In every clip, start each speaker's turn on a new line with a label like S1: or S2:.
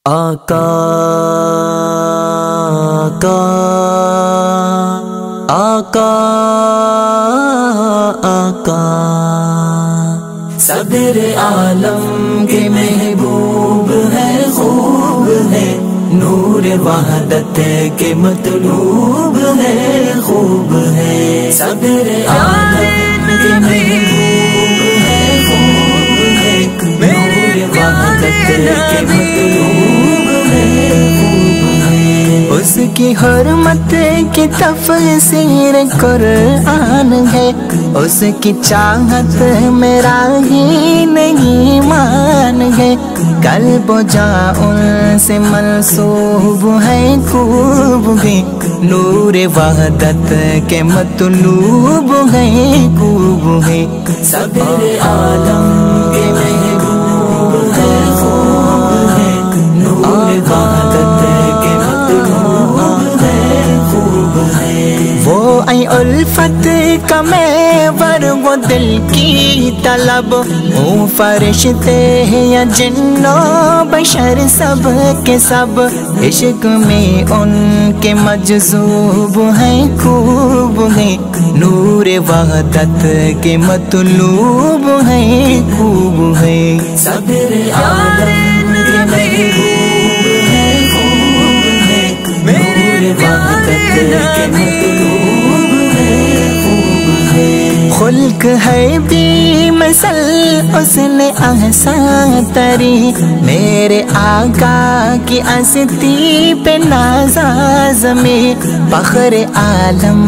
S1: آقا آقا آقا آقا صدر عالم کے محبوب ہے، خوب ہے، نور وحدت کے مطلوب ہے، خوب ہے، صدر عالم کے محبوب ہے، خوب ہے، نور وحدت کے مطلوب ہے، خوب ہے، اس کی حرمت کی تفسیر قرآن ہے، اس کی چاہت میرا ہی نہیں مان ہے، قلب و جاں ان سے منسوب ہے، خوب ہے، نور وحدت کے مطلوب ہے، خوب ہے، صدر عالم کے محبوب ہے، خوب ہے، نور وحدت کے مطلوب ہے، خوب ہے، وہ ای الفت کا محور، وہ دل کی طلب، وہ فرشتے ہیں یا جن و بشر سب کے سب عشق میں ان کے مجذوب ہیں، خوب ہیں، نور وحدت کے مطلوب ہیں، خوب ہیں، صدر عالم کے محبوب ہے، خوب ہے، نور وحدت کے مطلوب ہے، خوب ہے، خلق ہے بی مثل حسن احسان تری، میرے آقا کی ہستی پہ نازاز میں فخر عالم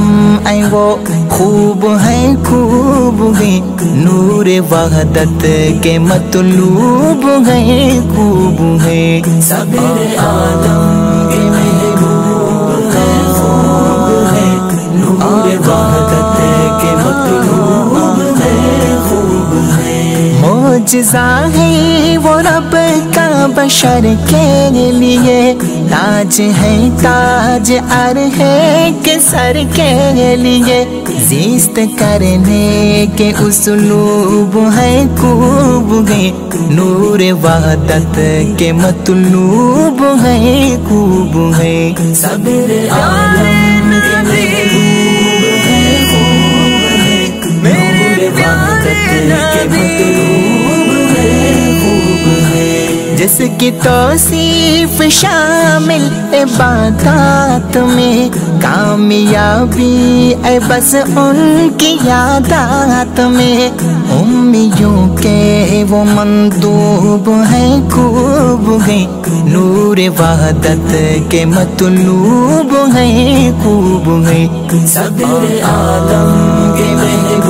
S1: اے وہ خوب ہے، خوب ہے، نور وحدت کے مطلوب ہے، خوب ہے، صدر عالم کے محبوب ہے، خوب ہے، نور وحدت کے مطلوب ہے، خوب ہے، معجزہ ہے وہ رب کا بشر کے لیے، تاج ہے تاج ار ہے کہ سر کے لیے، زیست کرنے کے اسلوب ہے، خوب ہے، نور وحدت کے مطلوب ہے، خوب ہے، صدر عالم کے محبوب ہے، خوب ہے، نور وحدت کے مطلوب ہے، خوب ہے، جس کی توصیف شامل عبادات میں، کامیابی اے بس ان کی یادات میں، امیوں کے وہ مندوب ہیں، خوب ہیں، نور وحدت کے مطلوب ہیں، خوب ہیں، صدر عالم کے محبوب